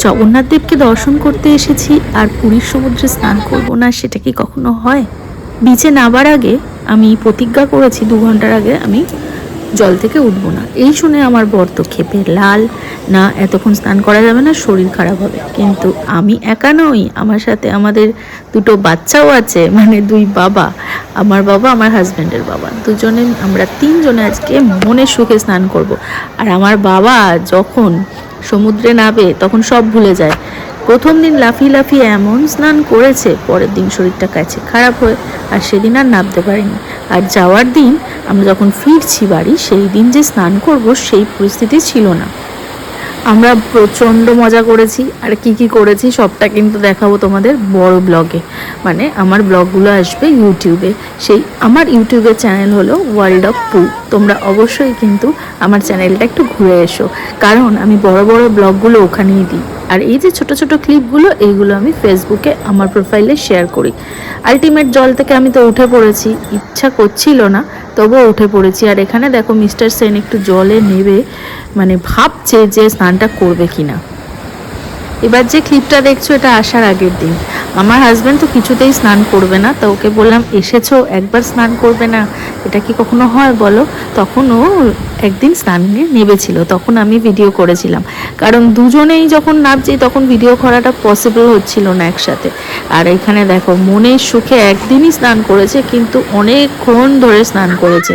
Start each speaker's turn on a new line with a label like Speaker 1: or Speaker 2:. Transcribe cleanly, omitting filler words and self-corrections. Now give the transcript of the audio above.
Speaker 1: জগন্নাথ দেবকে দর্শন করতে এসেছি আর পুরীর সমুদ্রে স্নান করব না, সেটা কি কখনো হয়? বিচে নামার আগে আমি প্রতিজ্ঞা করেছি 2 ঘন্টার আগে আমি জল থেকে উঠবো না। এই শুনে আমার বর তো ক্ষেপে লাল, না এতক্ষণ স্নান করা যাবে না, শরীর খারাপ হবে। কিন্তু আমি একা নই, আমার সাথে আমাদের দুটো বাচ্চাও আছে, মানে 2 বাবা, আমার বাবা আমার হাজব্যান্ডের বাবা, দুজনে আমরা 3 জনে আজকে মনের সুখে স্নান করব। আর আমার বাবা যখন সমুদ্রে নাবে তখন সব ভুলে যায়। প্রথম দিন লাফিয়ে লাফিয়ে এমন স্নান করেছে, পরের দিন শরীরটা কাছে খারাপ হয়ে আর সেদিন আর নামতে পারিনি। আর যাওয়ার দিন আমরা যখন ফিরছি বাড়ি, সেই দিন যে স্নান করব সেই পরিস্থিতি ছিল না। আমরা প্রচণ্ড মজা করেছি, আর কি কি করেছি সবটা কিন্তু দেখাবো তোমাদের বড় ব্লগে, মানে আমার ব্লগগুলো আসবে ইউটিউবে। সেই আমার ইউটিউবের চ্যানেল হলো ওয়ার্ল্ড অফ পু। তোমরা অবশ্যই কিন্তু আমার চ্যানেলটা একটু ঘুরে এসো, কারণ আমি বড় বড় ব্লগগুলো ওখানেই দিই। আর এই যে ছোট ছোট ক্লিপগুলো, এইগুলো আমি ফেসবুকে আমার প্রোফাইলে শেয়ার করি। আলটিমেট জল থেকে আমি তো উঠে পড়েছি, ইচ্ছা করছিল না তবুও উঠে পড়েছি। আর এখানে দেখো মিস্টার সেন একটু জলে নেবে, মানে ভাবছে যে স্নানটা করবে কিনা। এবার যে ক্লিপটা দেখছো এটা আসার আগের দিন। আমার হাজব্যান্ড তো কিছুতেই স্নান করবে না, তো ওকে বললাম এসেছো একবার স্নান করবে না, এটা কি কখনো হয় বলো? তখন ও একদিন স্নানে নেবেছিল, তখন আমি ভিডিও করেছিলাম, কারণ দুজনেই যখন নামছি তখন ভিডিও করাটা পসিবল হচ্ছিল না একসাথে। আর এখানে দেখো মনের সুখে একদিনই স্নান করেছে, কিন্তু অনেকক্ষণ ধরে স্নান করেছে।